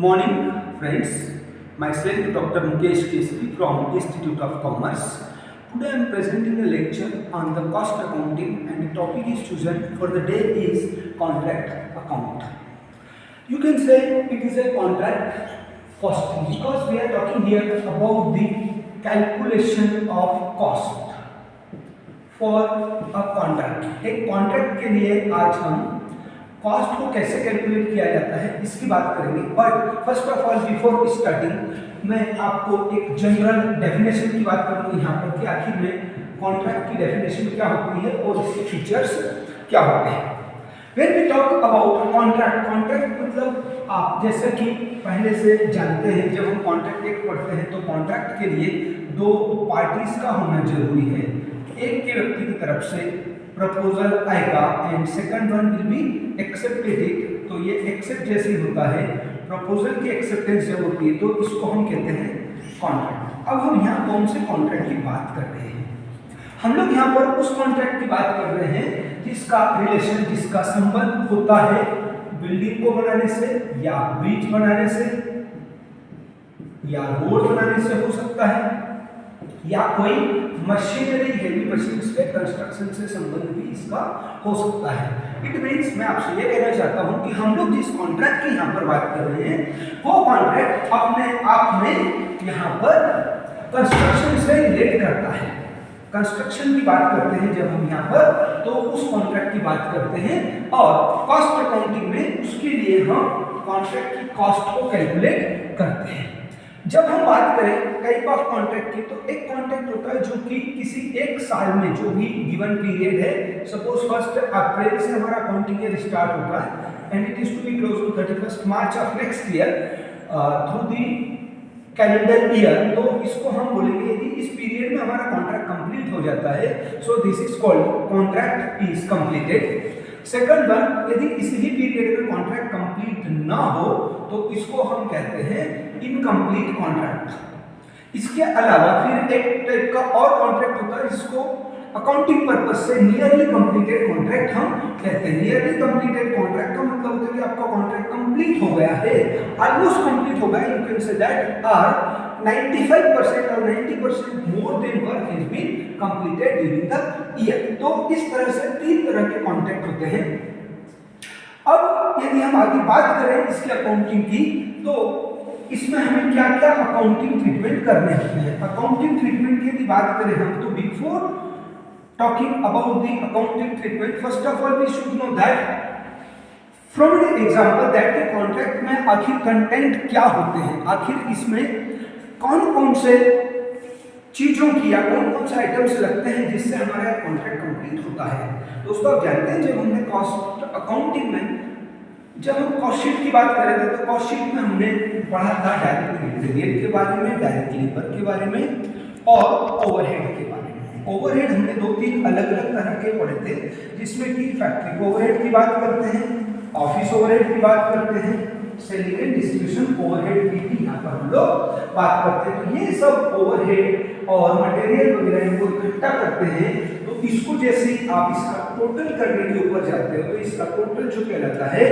Morning, friends. Myself, Dr. Mukesh Kesri from Institute of Commerce. Today I am presenting a lecture on the cost accounting, and the topic is chosen for the day is contract account. You can say it is a contract costing because we are talking here about the calculation of cost for a contract. एक contract के लिए आज हम cost को कैसे calculate किया जाता है इसकी बात करेंगे। But first of all before starting मैं आपको एक जनरल डेफिनेशन की बात करूंगा यहाँ पर कि आखिर में कॉन्ट्रैक्ट की डेफिनेशन क्या होती है और इसके फीचर्स क्या होते हैं। When we talk about contract, contract मतलब आप जैसे कि पहले से जानते हैं जब हम कॉन्ट्रैक्ट एक्ट पढ़ते हैं तो कॉन्ट्रैक्ट के लिए दो पार्टीज का होना जरूरी है। एक के व्यक्ति की तरफ से प्रपोजल आएगा and second one will be accepted it. तो ये एक्सेप्ट जैसे होता है, प्रपोजल की एक्सेप्टेंस जब होती है तो इसको हम कहते हैं कॉन्ट्रैक्ट। अब हम यहाँ कौन से कॉन्ट्रैक्ट की बात कर रहे हैं? हम लोग यहाँ पर उस कॉन्ट्रैक्ट की बात कर रहे हैं जिसका रिलेशन, जिसका संबंध होता है बिल्डिंग को बनाने से या ब्रिज बनाने से या रोड बनाने से हो सकता है, या कोई मशीनरी, हेवी मशीन्स पे कंस्ट्रक्शन से संबंध भी इसका हो सकता है। इट मीन्स मैं आपसे ये कहना चाहता हूँ कि हम लोग जिस कॉन्ट्रैक्ट की यहाँ पर बात कर रहे हैं वो कॉन्ट्रैक्ट अपने आप में यहाँ पर कंस्ट्रक्शन से रिलेट करता है। कंस्ट्रक्शन की बात करते हैं जब हम यहाँ पर तो उस कॉन्ट्रैक्ट की बात करते हैं, और कॉस्ट अकाउंटिंग में उसके लिए हम कॉन्ट्रैक्ट की कॉस्ट को कैलकुलेट करते हैं। जब हम बात करें टाइप ऑफ कॉन्ट्रैक्ट की तो एक कॉन्ट्रैक्ट होता है जो कि किसी एक साल में जो भी गिवन पीरियड है, सपोज 1 अप्रैल से हमारा अकाउंटिंग ईयर स्टार्ट होता है and it is to be close on 31 March of next year through the calendar year. तो इसको हम बोलेंगे यदि इस पीरियड में हमारा कॉन्ट्रैक्ट कंप्लीट हो जाता है so this is called contract is completed. Second one, यदि इसी पीरियड में कॉन्ट्रैक्ट कंप्लीट ना हो तो इसको हम कहते हैं इनकम्प्लीट कॉन्ट्रैक्ट। इसके अलावा फिर एक टाइप का और कॉन्ट्रैक्ट होता है जिसको अकाउंटिंग पर्पस से नियरली कंप्लीटेड कॉन्ट्रैक्ट हम कहते हैं। नियरली कंप्लीटेड कॉन्ट्रैक्ट का मतलब होता है कि आपका कॉन्ट्रैक्ट कंप्लीट हो गया है, ऑलमोस्ट कंप्लीट हो गया। You can say that are 95% और 90% more than work has been completed during the year. तो इस तरह से 3 तरह के कॉन्ट्रैक्ट होते हैं। अब यदि हम आगे बात करें इसकी अकाउंटिंग की तो इसमें हमें क्या क्या अकाउंटिंग ट्रीटमेंट करने होते हैं। अकाउंटिंग ट्रीटमेंट की यदि बात करें हम तो before talking about the accounting treatment first of all we should know that from the example that के कॉन्ट्रैक्ट में आखिर कंटेंट क्या होते हैं, आखिर इसमें कौन कौन से चीजों की या कौन कौन से आइटम्स लगते हैं जिससे हमारा कॉन्ट्रैक्ट कंप्लीट होता है। दोस्तों आप जानते हैं जब हमने कॉस्ट अकाउंटिंग में जब हम कॉस्ट शीट की बात कर रहे थे तो कॉस्ट शीट में हमने पढ़ा था डायरेक्ट मटेरियल के बारे में, डायरेक्ट लेबर के बारे में और ओवरहेड के बारे में। ओवरहेड हमने 2-3 अलग-अलग तरह के पढ़े थे जिसमें कि फैक्ट्री ओवरहेड की बात करते हैं, ऑफिस ओवरहेड की बात करते हैं, सेलिंग एंड डिस्ट्रीब्यूशन ओवरहेड की भी यहाँ पर हम लोग बात करते हैं। तो ये सब ओवरहेड और मटेरियल वगैरह इनको इकट्ठा करते हैं तो इसको जैसे आप इसका टोटल करने के ऊपर जाते हो तो इसका टोटल जो कहलाता है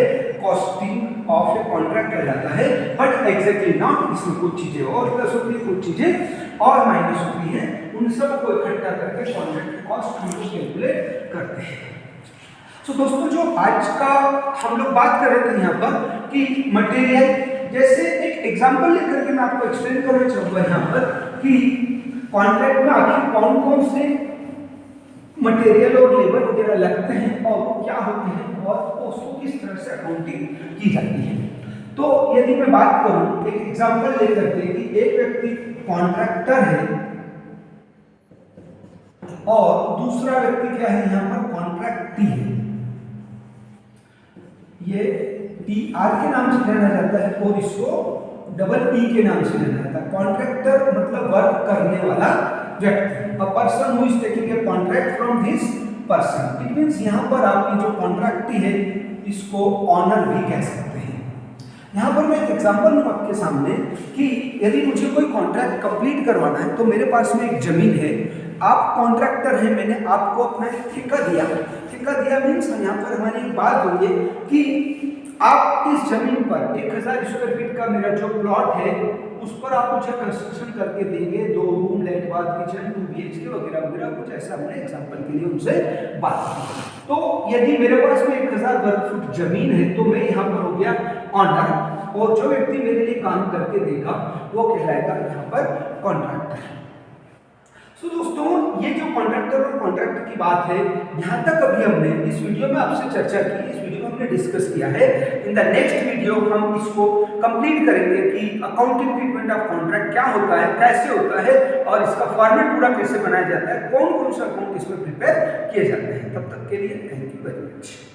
कॉस्टिंग ऑफ ए कॉन्ट्रैक्ट कहलाता है। बट एग्जैक्टली नॉट, इसमें कुछ चीजें और प्लस होती है, कुछ चीजें और माइनस होती हैं। उन सबको इकट्ठा करके कॉन्ट्रैक्ट की कॉस्ट हम लोग कैलकुलेट करते हैं। तो दोस्तों जो आज का हम लोग बात कर रहे थे यहाँ पर कि मटेरियल, जैसे एक एग्जांपल लेकर के मैं आपको एक्सप्लेन करना चाहूँगा यहाँ पर कि कॉन्ट्रैक्ट में आखिर कौन कौन से मटेरियल और लेबर वगैरह लगते हैं और वो क्या होते हैं और उसको किस तरह से अकाउंटिंग की जाती है। तो यदि मैं बात करूँ एक एग्जांपल लेकर के कि एक व्यक्ति कॉन्ट्रैक्टर है और दूसरा व्यक्ति क्या है यहाँ पर कॉन्ट्रैक्टी है। ये TR के नाम से जाना जाता है और इसको डबल E के नाम से जाना जाता है। कॉन्ट्रैक्टर मतलब वर्क करने वाला व्यक्ति, a person who is taking a contract from this person. It means यहाँ पर आप ये जो कॉन्ट्रैक्टी है इसको ऑनर भी कह सकते हैं। यहाँ पर मैं एक एग्जांपल हूँ आपके सामने कि यदि मुझे कोई कॉन्ट्रैक्ट कंप्लीट करवाना है तो मेरे पास में एक जमीन है, आप कॉन्ट्रैक्टर हैं, मैंने आपको अपना एक ठेका दिया। ठेका दिया मीन्स यहाँ पर हमारी एक बात हुई है कि आप इस जमीन पर 1000 स्क्वायर फीट का मेरा जो प्लॉट है उस पर आप मुझे कंस्ट्रक्शन करके देंगे, 2 रूम, लेट बाथ, किचन, 2 BHK वगैरह वगैरह, कुछ ऐसा हमने एग्जांपल के लिए उनसे बात की। तो यदि मेरे पास में 1000 वर्ग फुट जमीन है तो मैं यहाँ पर हो गया ऑनर, और जो व्यक्ति मेरे लिए काम करके देगा वो कहलाएगा यहाँ पर कॉन्ट्रैक्टर। तो दोस्तों ये जो कॉन्ट्रैक्टर और कॉन्ट्रैक्टर की बात है, यहाँ तक अभी हमने इस वीडियो में आपसे चर्चा की, इस वीडियो में हमने डिस्कस किया है। इन द नेक्स्ट वीडियो हम इसको कंप्लीट करेंगे कि अकाउंटिंग ट्रीटमेंट ऑफ कॉन्ट्रैक्ट क्या होता है, कैसे होता है, और इसका फॉर्मेट पूरा कैसे बनाया जाता है, कौन कौन सा अकाउंट इसमें प्रिपेयर किए जाते हैं। तब तक के लिए थैंक यू वेरी मच।